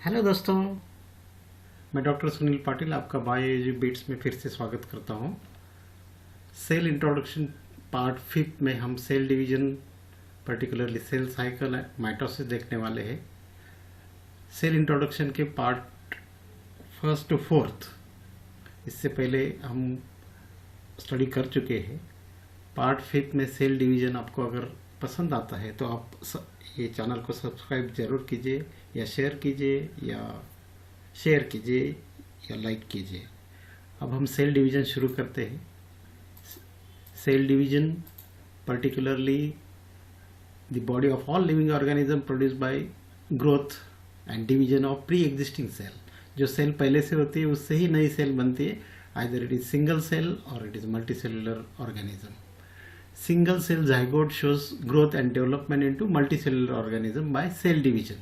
Hello दोस्तों, मैं doctor Sunil Patil आपका बायोलॉजी बीट्स में फिर से स्वागत करता हूं। सेल इंट्रोडक्शन पार्ट 5 में हम cell division particularly cell cycle mitosis देखने वाले हैं। सेल इंट्रोडक्शन के पार्ट 1 to 4 इससे पहले हम स्टडी कर चुके हैं। पार्ट 5 में सेल डिवीजन आपको अगर पसंद आता है तो आप ये चैनल को सब्सक्राइब जरूर कीजिए या शेयर कीजिए या लाइक कीजिए। अब हम सेल डिवीजन शुरू करते हैं। Cell division particularly the body of all living organism produce by growth and division of pre existing cell. जो सेल पहले से होती है उससे ही नई सेल बनती है, either it is single cell और it is multicellular organism. Single cell zygote shows growth and development into multicellular organism by cell division.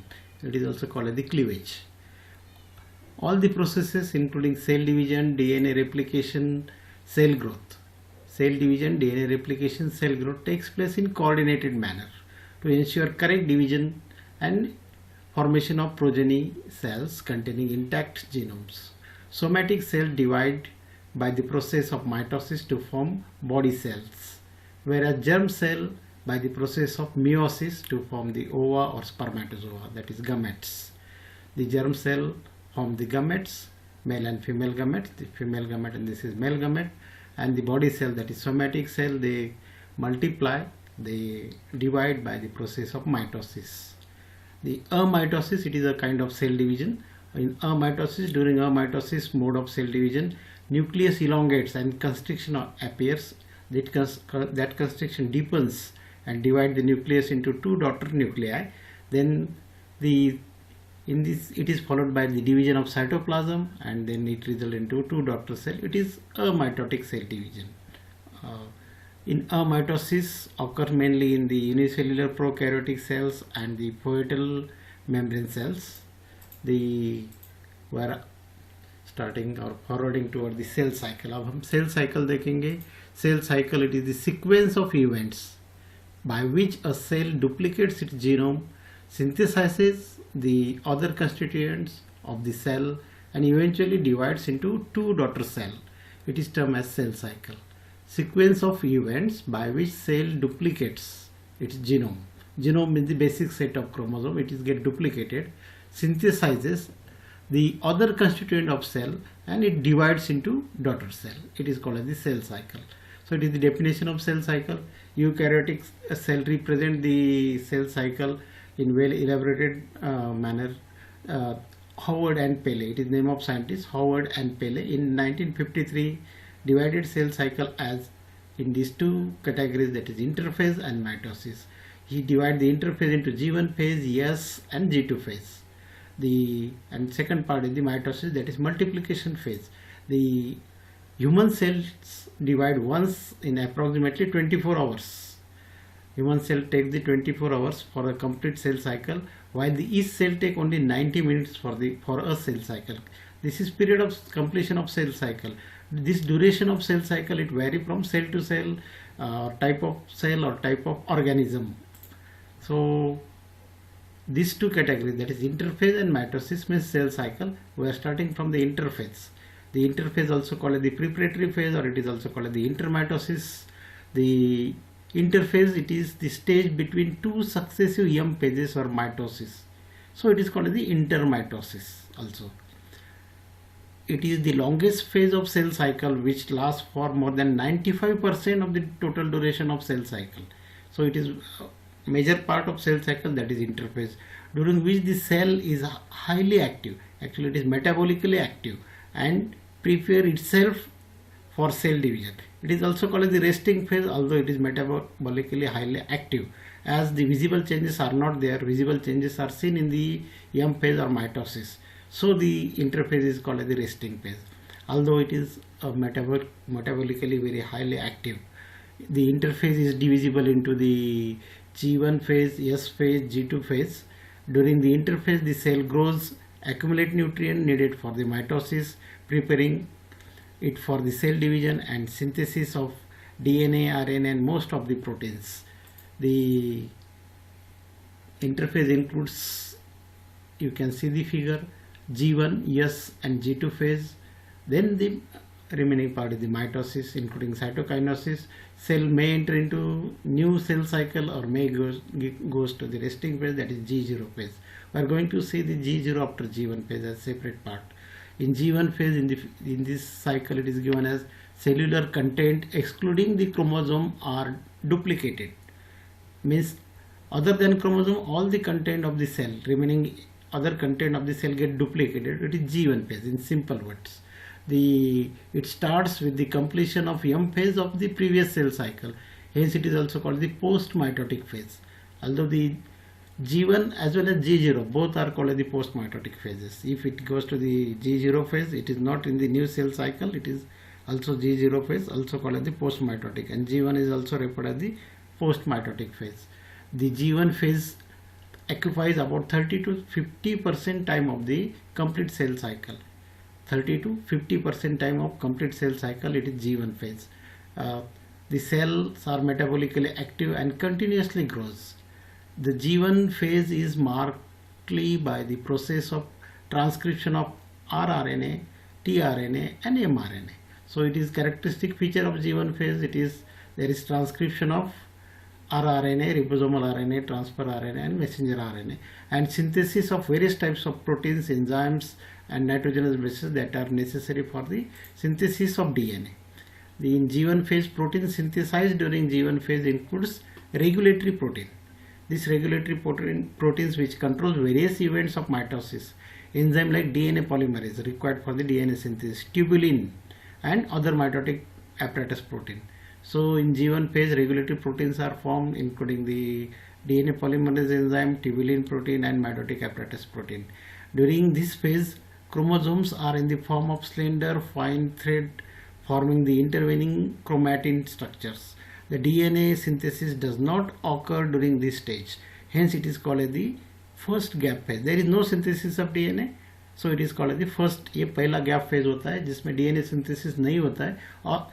It is also called as the cleavage. All the processes including cell division, DNA replication, cell growth. Cell division, DNA replication, cell growth takes place in coordinated manner to ensure correct division and formation of progeny cells containing intact genomes. Somatic cells divide by the process of mitosis to form body cells, whereas germ cell by the process of meiosis to form the ova or spermatozoa, that is gametes. The germ cell form the gametes, male and female gametes, the female gamete and this is male gamete, and the body cell, that is somatic cell, they multiply, they divide by the process of mitosis. The amitosis, it is a kind of cell division. In amitosis, during amitosis mode of cell division, nucleus elongates and constriction appears. That constriction deepens and divide the nucleus into two daughter nuclei. Then it is followed by the division of cytoplasm, and then it results into two daughter cell. It is a mitotic cell division. In amitosis occur mainly in the unicellular prokaryotic cells and the poietal membrane cells. We are starting or forwarding toward the cell cycle. अब हम cell cycle देखेंगे। Cell cycle, it is the sequence of events by which a cell duplicates its genome, synthesizes the other constituents of the cell, and eventually divides into two daughter cells. It is termed as cell cycle. Sequence of events by which cell duplicates its genome. Genome is the basic set of chromosome. It is get duplicated, synthesizes the other constituent of cell, and it divides into daughter cell. It is called as the cell cycle. So it is the definition of cell cycle. Eukaryotic cell represent the cell cycle in well elaborated manner. Howard and Pele, it is name of scientist Howard and Pele, in 1953 divided cell cycle as in these two categories, that is interphase and mitosis. He divided the interphase into G1 phase, S, and G2 phase. And second part is the mitosis, that is multiplication phase. The human cells divide once in approximately 24 hours. Human cell takes the 24 hours for a complete cell cycle, while the each cell take only 90 minutes for a cell cycle. This is period of completion of cell cycle. This duration of cell cycle, it vary from cell to cell, type of cell or type of organism. So these two categories, that is interphase and mitosis, means cell cycle. We are starting from the interphase. The interphase also called the preparatory phase, or it is also called the intermitosis. The interphase, it is the stage between two successive M phases or mitosis. So it is called the intermitosis also. It is the longest phase of cell cycle, which lasts for more than 95% of the total duration of cell cycle. So it is major part of cell cycle, that is interphase, during which the cell is highly active. Actually it is metabolically active and prepare itself for cell division. It is also called the resting phase, although it is metabolically highly active, as the visible changes are not there. Visible changes are seen in the M phase or mitosis. So the interphase is called the resting phase, although it is metabolically very highly active. The interphase is divisible into the G1 phase, S phase, G2 phase. During the interphase, the cell grows, accumulate nutrient needed for the mitosis, preparing it for the cell division and synthesis of DNA, RNA, and most of the proteins. The interphase includes you can see the figure, G1, S and G2 phase. Then the remaining part is the mitosis including cytokinosis. Cell may enter into new cell cycle or may goes to the resting phase, that is G0 phase. We are going to see the G0 after G1 phase as separate part. In G1 phase, in this cycle, it is given as cellular content excluding the chromosome are duplicated. Means other than chromosome, all the content of the cell, remaining other content of the cell get duplicated. It is G1 phase in simple words. It starts with the completion of M phase of the previous cell cycle. Hence it is also called the post-mitotic phase. Although the G1 as well as G0 both are called the post-mitotic phases. If it goes to the G0 phase, it is not in the new cell cycle, it is also G0 phase, also called as the post-mitotic, and G1 is also referred as the post-mitotic phase. The G1 phase occupies about 30 to 50% time of the complete cell cycle. 30 to 50% time of complete cell cycle, it is G1 phase. The cells are metabolically active and continuously grows. The G1 phase is marked by the process of transcription of rRNA, tRNA and mRNA. So it is characteristic feature of G1 phase. There is transcription of rRNA, ribosomal RNA, transfer RNA and messenger RNA, and synthesis of various types of proteins, enzymes and nitrogenous bases that are necessary for the synthesis of DNA. In G1 phase, protein synthesized during G1 phase includes regulatory protein. This regulatory proteins which controls various events of mitosis, enzyme like DNA polymerase required for the DNA synthesis, tubulin and other mitotic apparatus protein. So in G1 phase, regulatory proteins are formed including the DNA polymerase enzyme, tubulin protein and mitotic apparatus protein. During this phase, chromosomes are in the form of slender fine thread forming the intervening chromatin structures. The DNA synthesis does not occur during this stage. Hence it is called as the first gap phase. There is no synthesis of DNA. So it is called as the first, ये पहला gap phase होता है जिसमें DNA synthesis नहीं होता है, और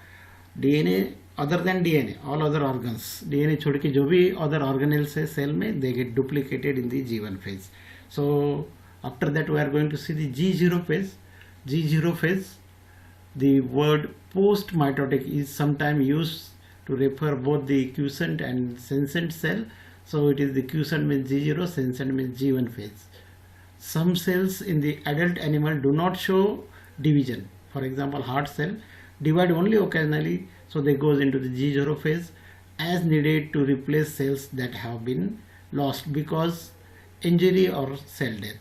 DNA other than DNA, all other organs, DNA छोड़ के जो भी other organelles है cell में, they get duplicated in the G1 phase. So after that we are going to see the G0 phase. G0 phase, the word post-mitotic is sometimes used to refer both the quiescent and senescent cell. So it is the quiescent means G0, senescent means G1 phase. Some cells in the adult animal do not show division. For example, heart cell divide only occasionally, so they goes into the G0 phase as needed to replace cells that have been lost because injury or cell death.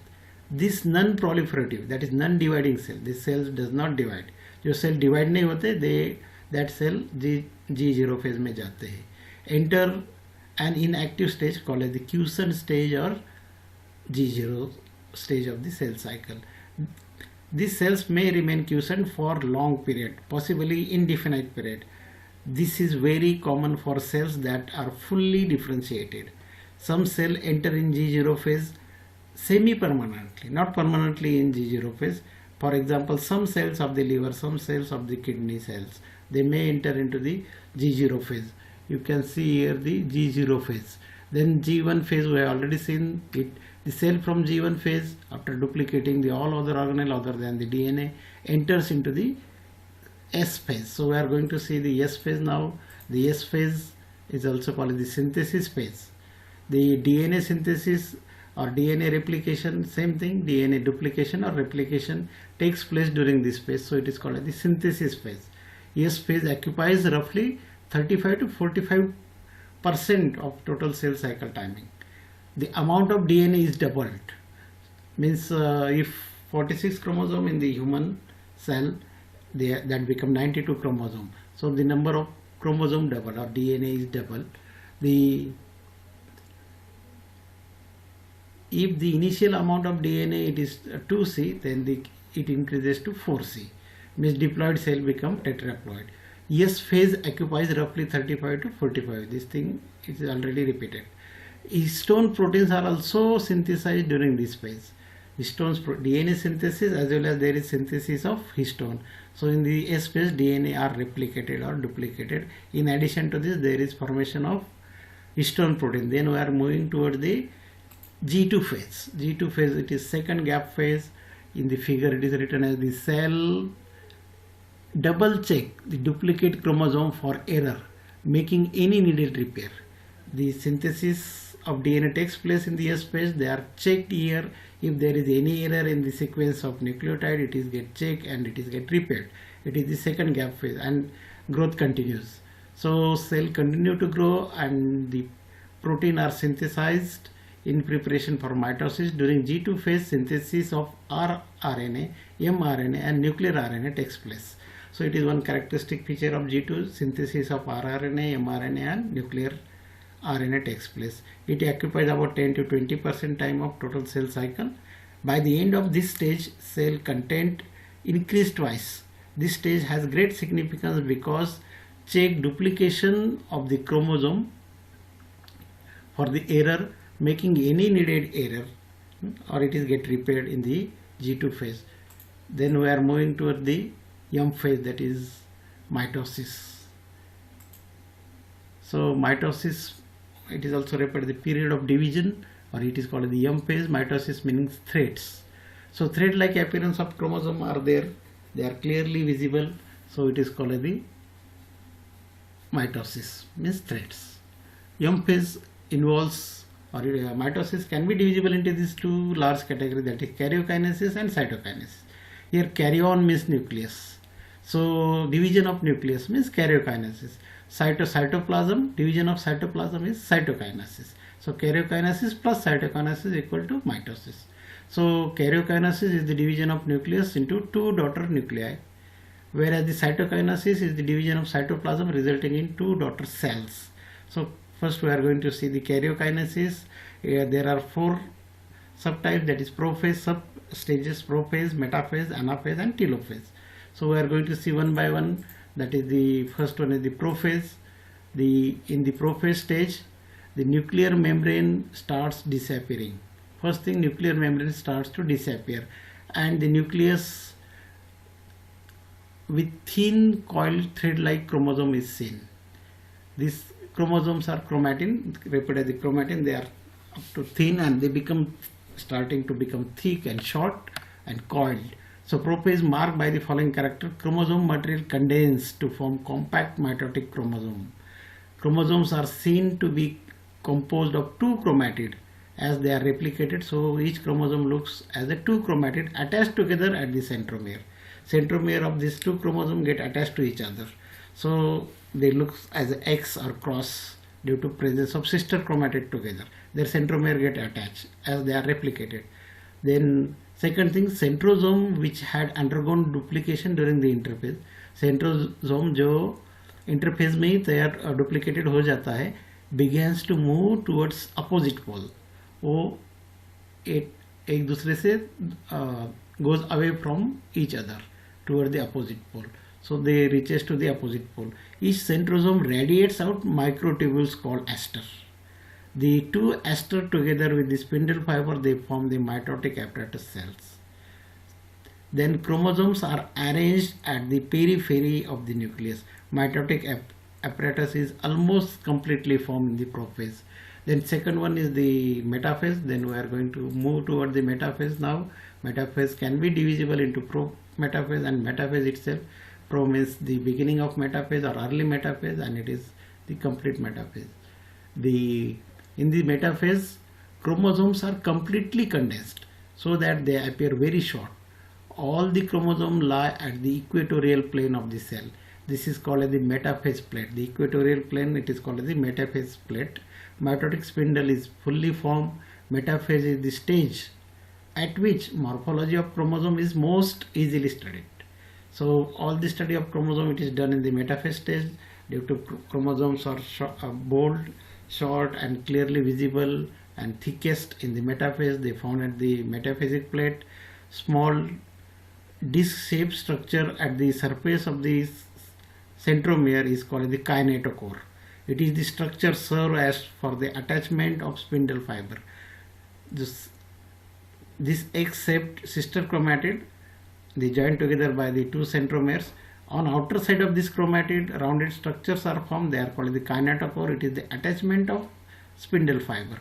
This non-proliferative, that is non-dividing cell, this cell does not divide. जो cell divide नहीं होते, that cell G0 phase में जाते हैं. Enter an inactive stage called as the quiescent stage or G0 stage of the cell cycle. These cells may remain quiescent for long period, possibly indefinite period. This is very common for cells that are fully differentiated. Some cells enter in G0 phase semi-permanently, not permanently in G0 phase. For example, some cells of the liver, some cells of the kidney cells, they may enter into the G0 phase. You can see here the G0 phase. Then G1 phase, we have already seen it. The cell from G1 phase, after duplicating the all other organelle other than the DNA, enters into the S phase. So we are going to see the S phase now. The S phase is also called the synthesis phase. The DNA synthesis or DNA replication, same thing, DNA duplication or replication takes place during this phase. So it is called the synthesis phase. S phase occupies roughly 35 to 45% of total cell cycle timing. The amount of DNA is doubled. Means if 46 chromosome in the human cell, that become 92 chromosome. So the number of chromosome double or DNA is double. If the initial amount of DNA it is 2C, then it increases to 4C. Means diploid cell become tetraploid. S phase occupies roughly 35 to 45. This thing is already repeated. Histone proteins are also synthesized during this phase. Histones, DNA synthesis as well as there is synthesis of histone. So in the S phase, DNA are replicated or duplicated. In addition to this, there is formation of histone protein. Then we are moving towards the G2 phase. G2 phase, it is second gap phase. In the figure it is written as the cell double check the duplicate chromosome for error, making any needed repair. The synthesis of DNA takes place in the S phase. They are checked here. If there is any error in the sequence of nucleotide, it is get checked and it is get repaired. It is the second gap phase and growth continues. So cell continue to grow and the protein are synthesized in preparation for mitosis. During G2 phase, synthesis of rRNA, mRNA and nuclear RNA takes place. So it is one characteristic feature of G2, synthesis of rRNA, mRNA and nuclear RNA takes place. It occupies about 10 to 20% time of total cell cycle. By the end of this stage, cell content increased twice. This stage has great significance because check duplication of the chromosome for the error, making any needed error, or it is get repaired in the G2 phase. Then we are moving toward the M phase, that is mitosis. So mitosis, it is also referred to the period of division, or it is called the M phase. Mitosis meaning threads. So thread like appearance of chromosome are there, they are clearly visible, so it is called the mitosis, means threads. M phase involves, or mitosis can be divisible into these two large categories, that is karyokinesis and cytokinesis. Here karyon means nucleus, so division of nucleus means karyokinesis. Cytoplasm, division of cytoplasm is cytokinesis. So karyokinesis plus cytokinesis is equal to mitosis. So karyokinesis is the division of nucleus into two daughter nuclei, whereas the cytokinesis is the division of cytoplasm resulting in two daughter cells. So first we are going to see the karyokinesis. There are four subtypes, that is prophase, sub-stages, prophase, metaphase, anaphase and telophase. So we are going to see one by one. That is the first one is the prophase. In the prophase stage, the nuclear membrane starts disappearing. First thing, nuclear membrane starts to disappear and the nucleus with thin coiled thread-like chromosome is seen. These chromosomes are chromatin, referred as the chromatin. They are up to thin and they starting to become thick and short and coiled. So prophase marked by the following character: chromosome material condensed to form compact mitotic chromosome. Chromosomes are seen to be composed of two chromatid as they are replicated. So each chromosome looks as a two chromatid attached together at the centromere. Centromere of these two chromosomes get attached to each other. So they look as an X or cross due to presence of sister chromatid together. Their centromere get attached as they are replicated. Then second thing, centrosome which had undergone duplication during the interphase. Centrosome जो interphase में ही तैयार duplicated हो जाता है, begins to move towards opposite pole. वो एक दूसरे से goes away from each other toward the opposite pole. So they reaches to the opposite pole. Each centrosome radiates out microtubules called aster. The two aster together with the spindle fiber, they form the mitotic apparatus cells. Then chromosomes are arranged at the periphery of the nucleus. Mitotic apparatus is almost completely formed in the prophase. Then second one is the metaphase. Then we are going to move toward the metaphase now. Metaphase can be divisible into pro-metaphase and metaphase itself. Pro means the beginning of metaphase or early metaphase, and it is the complete metaphase. In the metaphase, chromosomes are completely condensed so that they appear very short. All the chromosomes lie at the equatorial plane of the cell. This is called as the metaphase plate. The equatorial plane, it is called as the metaphase plate. Mitotic spindle is fully formed. Metaphase is the stage at which morphology of chromosome is most easily studied. So all the study of chromosome, it is done in the metaphase stage due to chromosomes are bold, short and clearly visible and thickest in the metaphase. They found at the metaphasic plate. Small disc-shaped structure at the surface of the centromere is called the kinetochore. It is the structure served as for the attachment of spindle fiber. This X-shaped sister chromatid, they join together by the two centromeres. On outer side of this chromatid, rounded structures are formed. They are called the kinetochore. It is the attachment of spindle fiber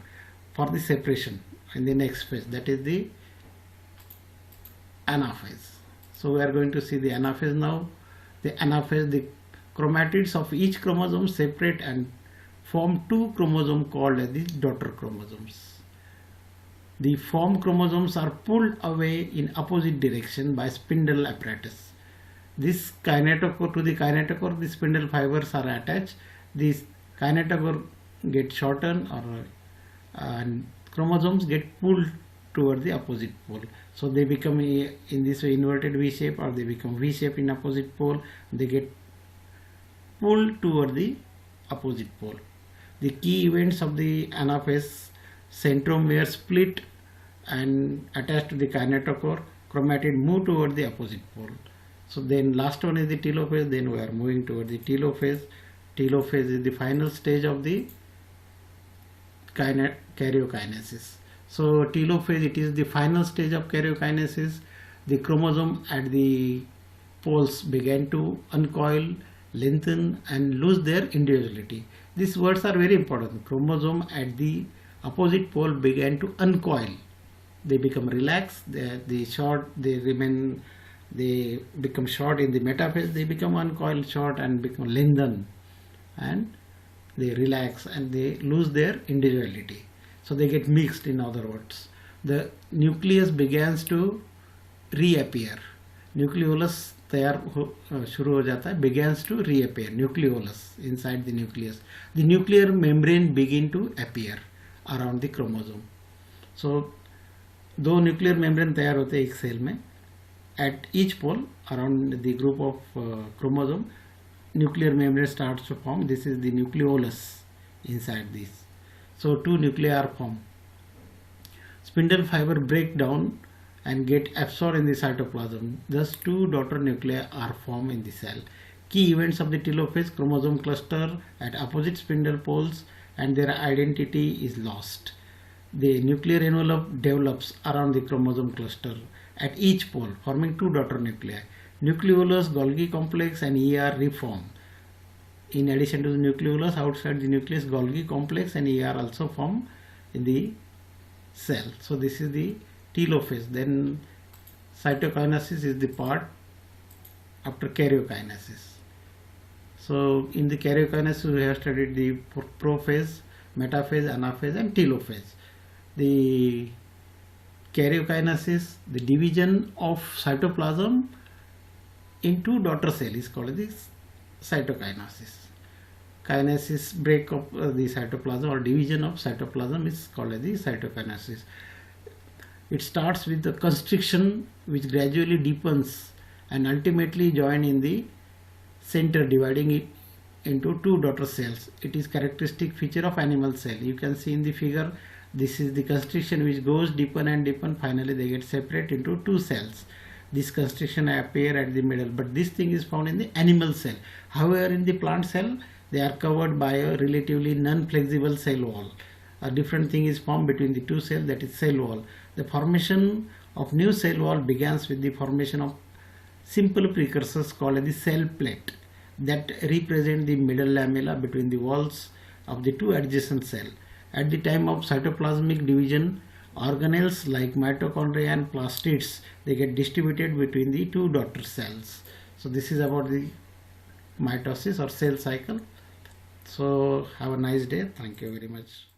for the separation in the next phase, that is the anaphase. So we are going to see the anaphase now. The anaphase, the chromatids of each chromosome separate and form two chromosomes called as the daughter chromosomes. The formed chromosomes are pulled away in opposite direction by spindle apparatus. This kinetochore, to the kinetochore, the spindle fibers are attached. This kinetochore get shortened, or and chromosomes get pulled toward the opposite pole. So they become in this way inverted V shape, or they become V shape in opposite pole. They get pulled toward the opposite pole. The key events of the anaphase: centromere split and attached to the kinetochore, chromatid move toward the opposite pole. So then last one is the telophase. Then we are moving toward the telophase. Telophase is the final stage of the karyokinesis. So telophase, it is the final stage of karyokinesis. The chromosome at the poles began to uncoil, lengthen and lose their individuality. These words are very important. Chromosome at the opposite pole began to uncoil. They become relaxed, they become short in the metaphase, they become uncoiled short and become lengthened, and they relax and they lose their individuality. So they get mixed, in other words. The nucleus begins to reappear. Nucleolus तैयार शुरू हो जाता है, begins to reappear. Nucleolus inside the nucleus. The nuclear membrane begin to appear around the chromosome. So दो nuclear membrane तैयार होते हैं एक सेल में. At each pole around the group of chromosome, nuclear membrane starts to form. This is the nucleolus inside this. So two nuclei are formed. Spindle fiber break down and get absorbed in the cytoplasm. Thus two daughter nuclei are formed in the cell. Key events of the telophase: chromosome cluster at opposite spindle poles and their identity is lost. The nuclear envelope develops around the chromosome cluster at each pole, forming two daughter nuclei. Nucleolus, Golgi complex and ER reform. In addition to the nucleolus, outside the nucleus, Golgi complex and ER also form in the cell. So this is the telophase. Then cytokinesis is the part after karyokinesis. So in the karyokinesis we have studied the prophase, metaphase, anaphase and telophase. The karyokinesis, the division of cytoplasm into daughter cell, is called the cytokinesis. Kinesis, break of the cytoplasm or division of cytoplasm, is called as the cytokinesis. It starts with the constriction, which gradually deepens and ultimately join in the center, dividing it into two daughter cells. It is characteristic feature of animal cell. You can see in the figure, this is the constriction which goes deepen and deepen. Finally they get separate into two cells. This constriction appear at the middle, but this thing is found in the animal cell. However, in the plant cell, they are covered by a relatively non-flexible cell wall. A different thing is formed between the two cells, that is cell wall. The formation of new cell wall begins with the formation of simple precursors called the cell plate that represent the middle lamella between the walls of the two adjacent cells. At the time of cytoplasmic division, organelles like mitochondria and plastids, they get distributed between the two daughter cells. So this is about the mitosis or cell cycle. So have a nice day. Thank you very much.